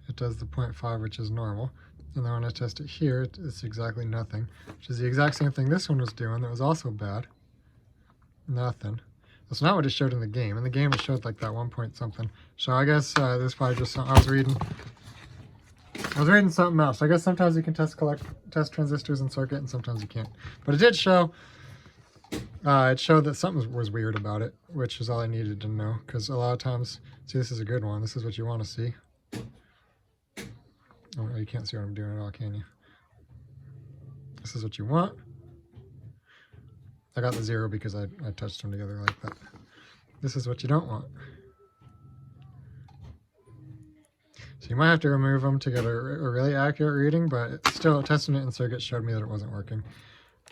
it does the 0.5, which is normal. And then when I test it here, it's exactly nothing, which is the exact same thing this one was doing that was also bad. Nothing. That's not what it showed in the game. In the game it showed like that 1 point something. So I guess this is probably just something I was reading something else. I guess sometimes you can test transistors in circuit and sometimes you can't. But it did show, it showed that something was weird about it, which is all I needed to know. Because a lot of times, see, this is a good one. This is what you want to see. Oh, you can't see what I'm doing at all, can you? This is what you want. I got the 0 because I touched them together like that. This is what you don't want. So you might have to remove them to get a really accurate reading, but still testing it in circuit showed me that it wasn't working.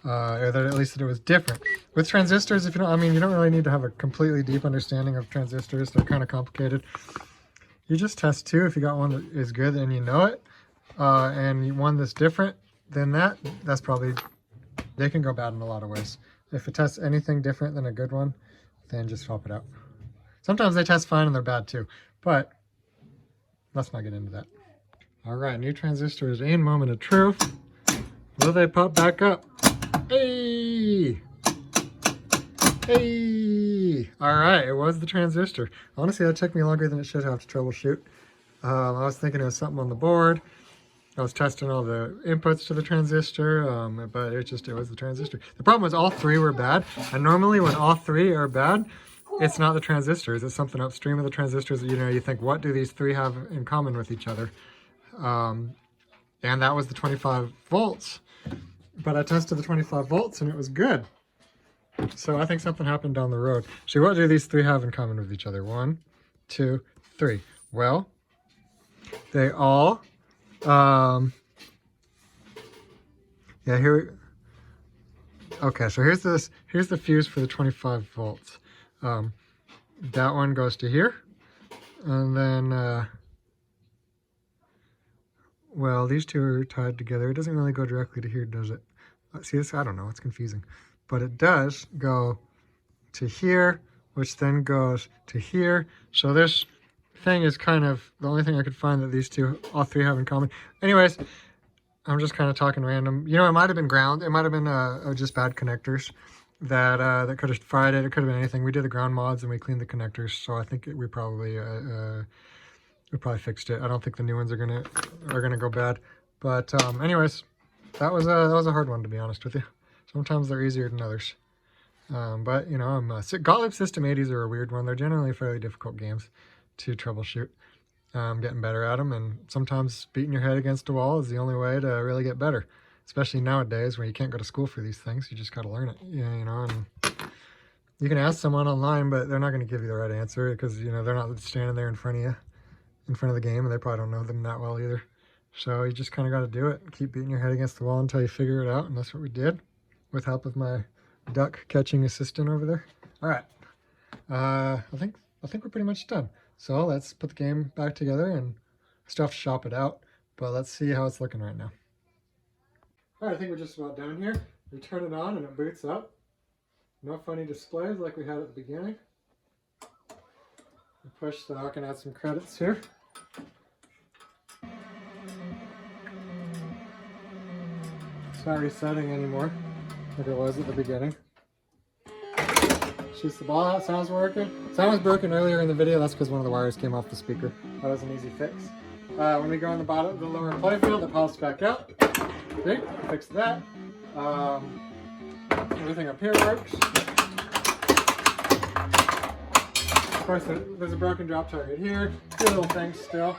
Or that at least that it was different. With transistors, if you don't, I mean, you don't really need to have a completely deep understanding of transistors. They're kind of complicated. You just test 2. If you got one that is good and you know it, and one that's different than that's probably, they can go bad in a lot of ways. If it tests anything different than a good one, then just swap it out. Sometimes they test fine and they're bad too, but let's not get into that. All right, new transistors in, moment of truth. Will they pop back up? Hey! Hey! All right, it was the transistor. Honestly, that took me longer than it should have to troubleshoot. I was thinking it was something on the board. I was testing all the inputs to the transistor, but it was the transistor. The problem was all 3 were bad, and normally when all 3 are bad, it's not the transistors, it's something upstream of the transistors. You think, what do these 3 have in common with each other? And that was the 25 volts. But I tested the 25 volts and it was good. So I think something happened down the road. So what do these 3 have in common with each other? 1, 2, 3. Well, they all, okay, so here's the fuse for the 25 volts. That one goes to here, and then, well, these 2 are tied together. It doesn't really go directly to here, does it? See this? I don't know, it's confusing. But it does go to here, which then goes to here. So this thing is kind of the only thing I could find that all 3 have in common. Anyways, I'm just kind of talking random. You know, it might have been ground. It might have been just bad connectors that could have fried it. It could have been anything. We did the ground mods and we cleaned the connectors, so I think we probably fixed it. I don't think the new ones are gonna go bad. But anyways, that was a hard one, to be honest with you. Sometimes they're easier than others. But you know, Gottlieb System 80s are a weird one. They're generally fairly difficult games to troubleshoot. Getting better at them, and sometimes beating your head against a wall is the only way to really get better, especially nowadays where you can't go to school for these things. You just got to learn it. Yeah, you know, and you can ask someone online, but they're not going to give you the right answer because, you know, they're not standing there in front of you, in front of the game, and they probably don't know them that well either. So you just kind of got to do it and keep beating your head against the wall until you figure it out, and that's what we did with help of my duck catching assistant over there. All right, I think we're pretty much done. So let's put the game back together, and I still have to shop it out, but let's see how it's looking right now. All right, I think we're just about done here. You turn it on and it boots up. No funny displays like we had at the beginning. You push so I can add some credits here. It's not resetting anymore like it was at the beginning. Shoots the ball out, sound's working. Sound was broken earlier in the video, that's because one of the wires came off the speaker. That was an easy fix. When we go on the bottom, the lower playfield, it pops back out. Okay, fix that. Everything up here works. Of course, there's a broken drop target here. Two little things still.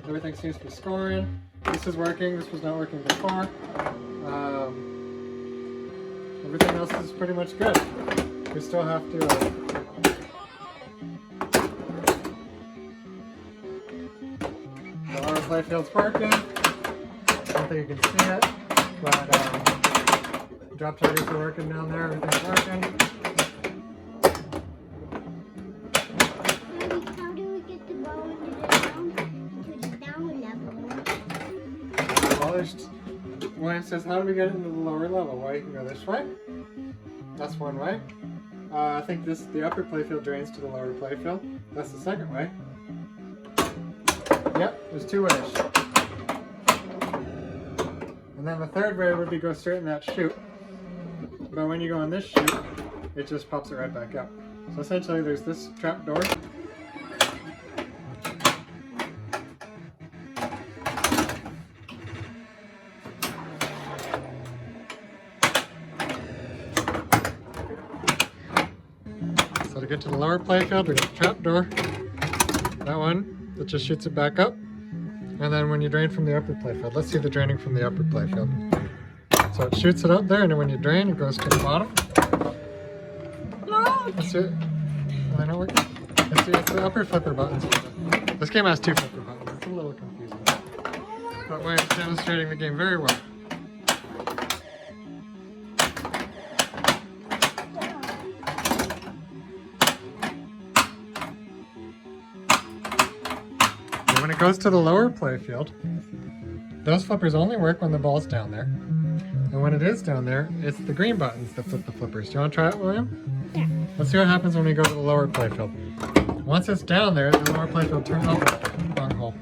Everything seems to be scoring. This is working. This was not working before. Everything else is pretty much good. We still have to. The lower playfield's working. I don't think you can see it, but drop targets are working down there. Everything's working. How do we get the ball into the down level? Well, there's William says, how do we get it into the lower level? Well, you can go this way. That's one way. I think the upper playfield drains to the lower playfield. That's the second way. Yep, there's two ways. And then the third way would be go straight in that chute. But when you go in this chute, it just pops it right back out. So essentially there's this trap door. So to get to the lower playfield, we got the trap door. That one, that just shoots it back up. And then when you drain from the upper playfield, let's see the draining from the upper playfield. So it shoots it up there, and then when you drain, it goes to the bottom. Let's see it. I know let's see, it's the upper flipper buttons. This game has two flipper buttons. It's a little confusing. But Wayne's demonstrating the game very well. When it goes to the lower playfield, those flippers only work when the ball's down there. And when it is down there, it's the green buttons that flip the flippers. Do you want to try it, William? Yeah. Let's see what happens when we go to the lower playfield. Once it's down there, the lower playfield turns on. Wrong hole.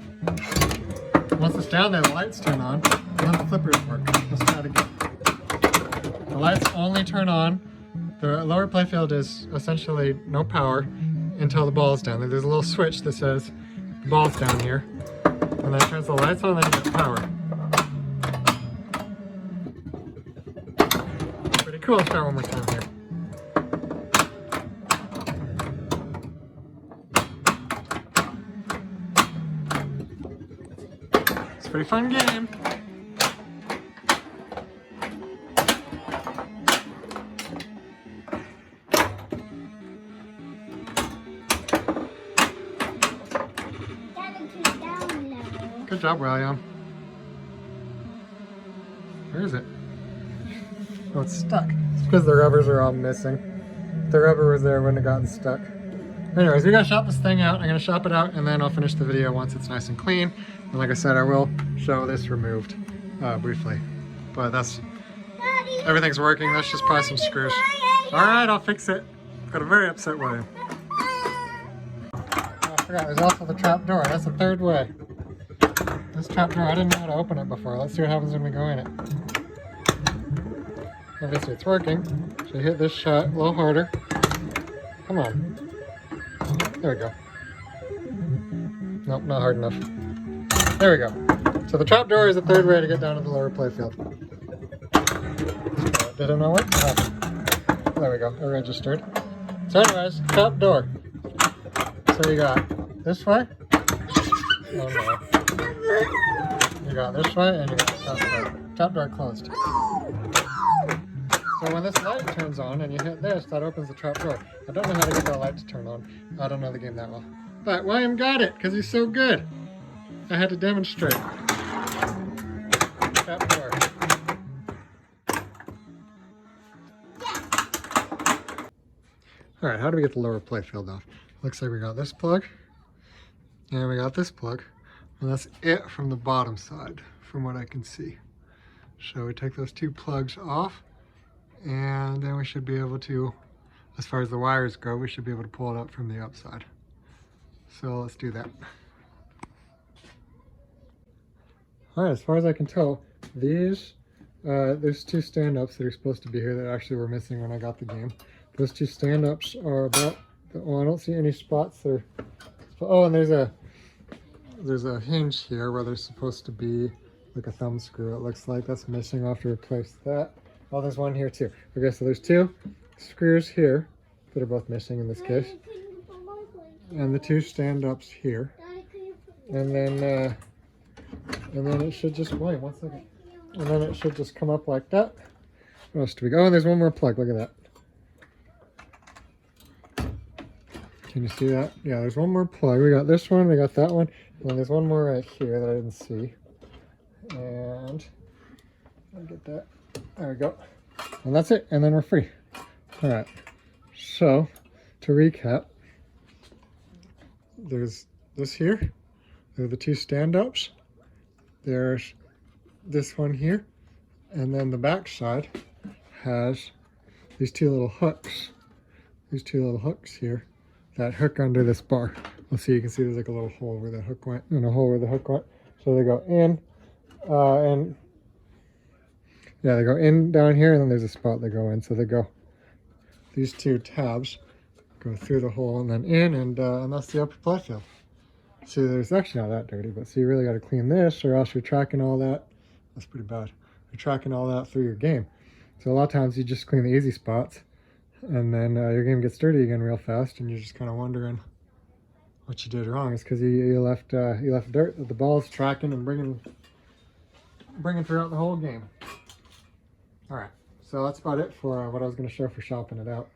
Once it's down there, the lights turn on, and then the flippers work. Let's try it again. The lights only turn on. The lower playfield is essentially no power until the ball's down there. There's a little switch that says the ball's down here, and then it turns the lights on, then you get power. Pretty cool. Let's try one more time here. It's a pretty fun game. Good job, William. Where is it? Oh, it's stuck. It's because the rubbers are all missing. If the rubber was there, it wouldn't have gotten stuck. Anyways, we gotta shop this thing out. I'm gonna shop it out and then I'll finish the video once it's nice and clean. And like I said, I will show this removed briefly. But everything's working. That's just probably some screws. All right, I'll fix it. Got a very upset William. Oh, I forgot, there's also the trap door. That's the third way. This trap door, I didn't know how to open it before. Let's see what happens when we go in it. Obviously it's working. So you hit this shot a little harder. Come on. There we go. Nope, not hard enough. There we go. So the trap door is the third way to get down to the lower playfield. Did it not work? Oh. There we go, it registered. So anyways, trap door. So you got this way. Oh no. You got this way and you got the trap door. Trap door closed. So when this light turns on and you hit this, that opens the trap door. I don't know how to get that light to turn on. I don't know the game that well. But William got it because he's so good. I had to demonstrate. Trap door. Alright, how do we get the lower playfield off? Looks like we got this plug. And we got this plug. And that's it from the bottom side, from what I can see. So we take those two plugs off, and then we should be able to, as far as the wires go, we should be able to pull it up from the outside. So let's do that. All right, as far as I can tell, these, there's two stand-ups that are supposed to be here that actually were missing when I got the game. Those two stand-ups are about, well, I don't see any spots there. Oh, and there's a hinge here where there's supposed to be like a thumb screw, it looks like. That's missing. I'll have to replace that. Oh, there's one here too. Okay, so there's two screws here that are both missing in this case. And the two stand-ups here. And then it should just, wait, 1 second. And then it should just come up like that. What else do we go? Oh, and there's one more plug, look at that. Can you see that? Yeah, there's one more plug. We got this one, we got that one, and then there's one more right here that I didn't see. And I'll get that. There we go. And that's it, and then we're free. All right. So, to recap, there's this here. There are the two stand-ups. There's this one here, and then the back side has these two little hooks. These two little hooks here that hook under this bar. Let's see, you can see there's like a little hole where the hook went, and a hole where the hook went. So they go in, and yeah, they go in down here, and then there's a spot they go in. So they go, these two tabs go through the hole and then in, and that's the upper playfield. See, there's actually not that dirty, but see, you really got to clean this, or else you're tracking all that. That's pretty bad. You're tracking all that through your game. So a lot of times you just clean the easy spots, and then your game gets dirty again real fast, and you're just kind of wondering what you did wrong. It's because you left dirt that the ball's tracking and bringing throughout the whole game. All right, so that's about it for what I was going to show for shopping it out.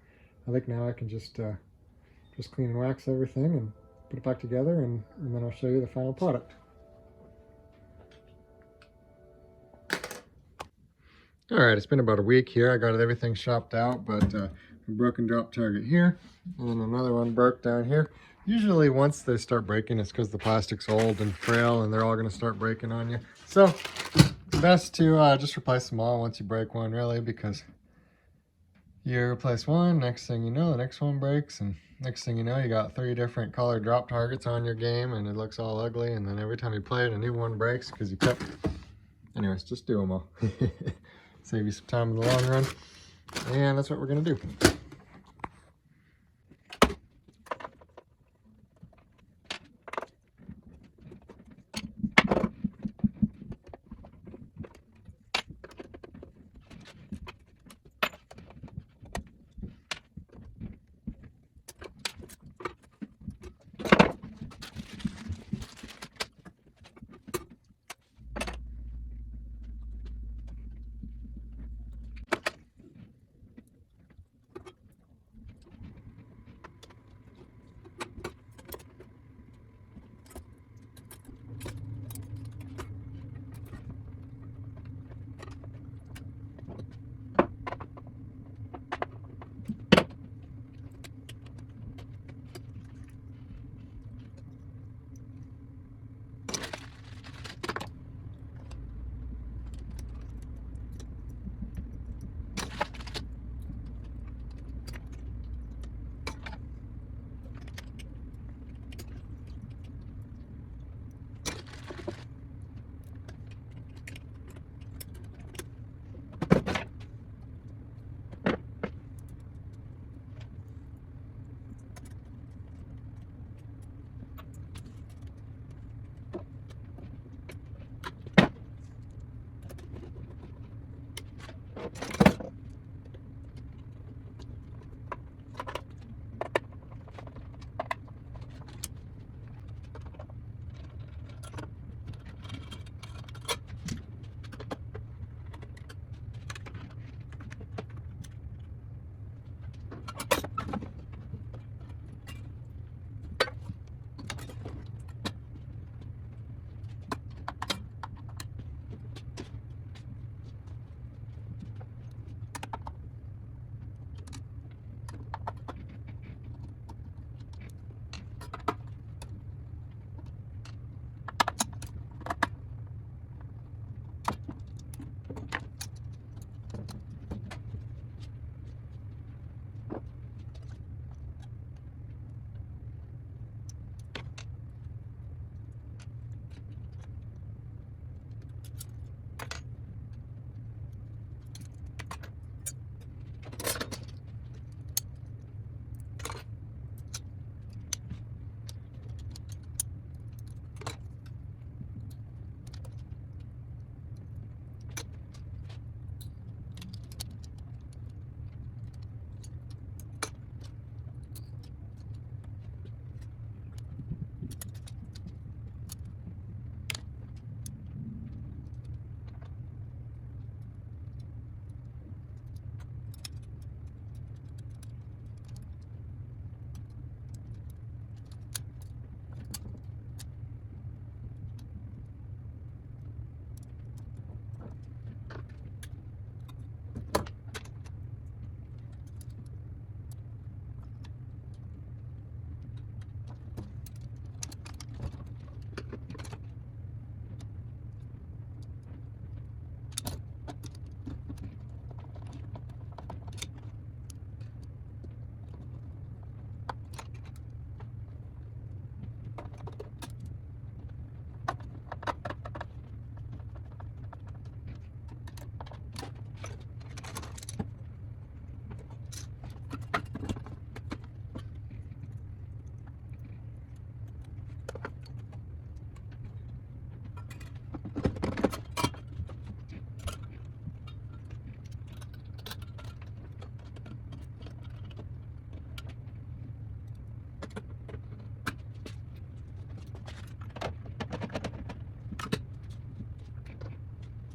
I think now I can just clean and wax everything and put it back together, and then I'll show you the final product. All right, it's been about a week here. I got everything shopped out, but a broken drop target here, and then another one broke down here. Usually once they start breaking, it's because the plastic's old and frail, and they're all going to start breaking on you. So best to just replace them all once you break one, really, because you replace one, next thing you know, the next one breaks, and next thing you know, you got 3 different colored drop targets on your game, and it looks all ugly, and then every time you play it, a new one breaks because you kept... Anyways, just do them all. Save you some time in the long run, and that's what we're going to do.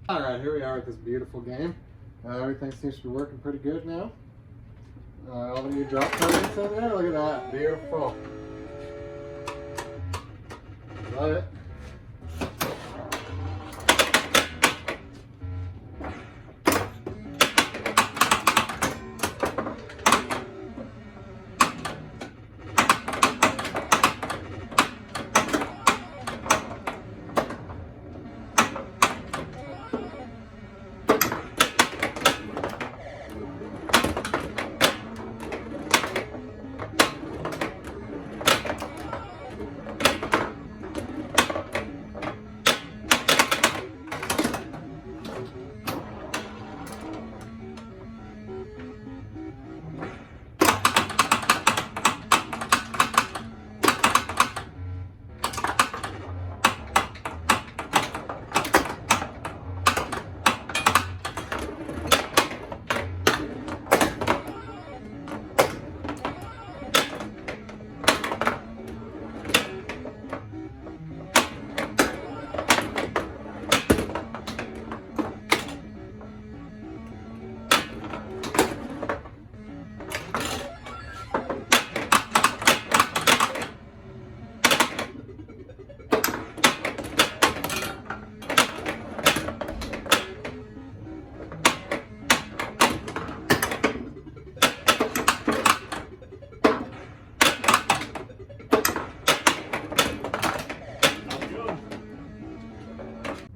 Alright, here we are with this beautiful game. Everything seems to be working pretty good now. All the new drop targets in there, look at that, beautiful. Love it.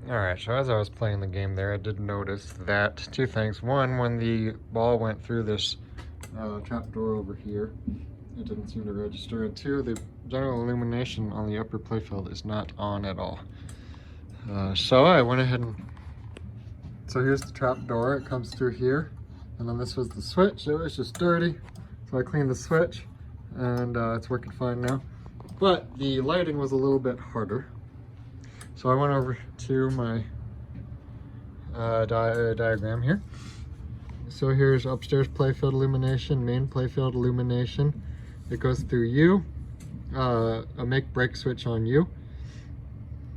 Alright, so as I was playing the game there, I did notice that two things. One, when the ball went through this trap door over here, it didn't seem to register. And two, the general illumination on the upper playfield is not on at all. So I went ahead and... So here's the trap door, it comes through here. And then this was the switch, it was just dirty. So I cleaned the switch, and it's working fine now. But the lighting was a little bit harder. So I went over to my diagram here. So here's upstairs playfield illumination, main playfield illumination. It goes through U, a make break switch on U,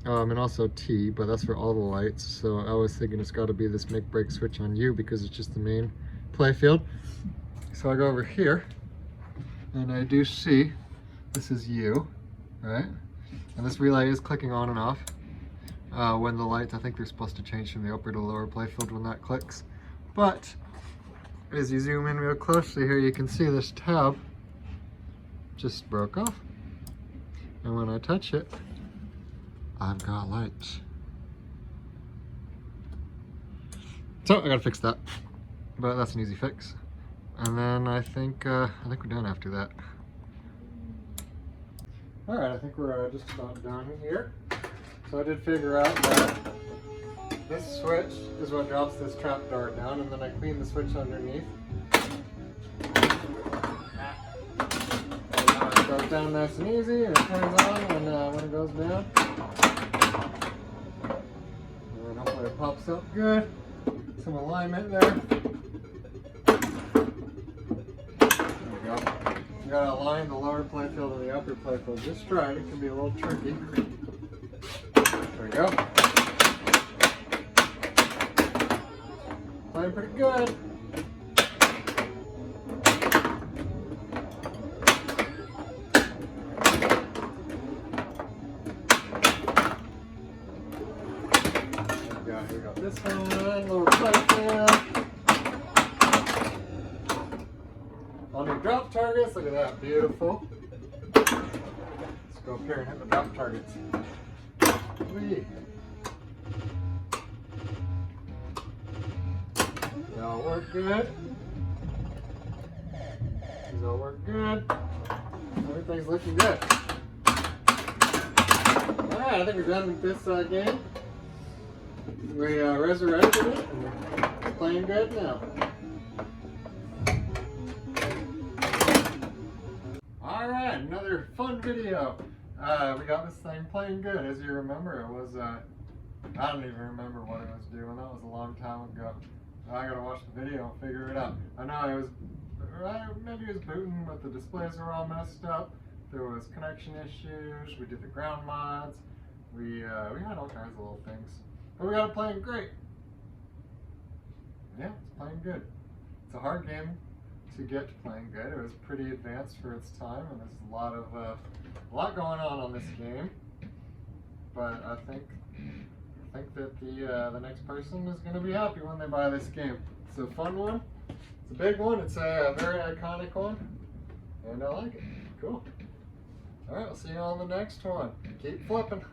and also T, but that's for all the lights. So I was thinking it's got to be this make break switch on U because it's just the main playfield. So I go over here, and I do see this is U, right? And this relay is clicking on and off. When the lights, I think they're supposed to change from the upper to lower playfield when that clicks. But as you zoom in real closely here, you can see this tab just broke off. And when I touch it, I've got lights. So I gotta fix that, but that's an easy fix. And then I think we're done after that. All right, I think we're just about done here. So I did figure out that this switch is what drops this trap door down, and then I cleaned the switch underneath. It goes down nice and easy, and it turns on when it goes down. And then hopefully it pops up good. Some alignment there. There we go. You gotta align the lower playfield and the upper playfield just right. It can be a little tricky. There we go. Playing pretty good. Here we go. This one, lower playfield. All new drop targets. Look at that, beautiful. Let's go up here and hit the drop targets. They all work good. These all work good. Everything's looking good. Alright, I think we're done with this game. We resurrected it and we're playing good now. Alright, another fun video. We got this thing playing good. As you remember, it was, I don't even remember what it was doing. That was a long time ago. I gotta watch the video and figure it out. I know it was, maybe it was booting, but the displays were all messed up. There was connection issues. We did the ground mods. We had all kinds of little things. But we got it playing great. yeah, it's playing good. It's a hard game to get to playing good. It was pretty advanced for its time, and there's a lot going on this game. But I think that the next person is going to be happy when they buy this game. It's a fun one. It's a big one. It's a very iconic one, and I like it. Cool. All right, we'll see you on the next one. Keep flipping.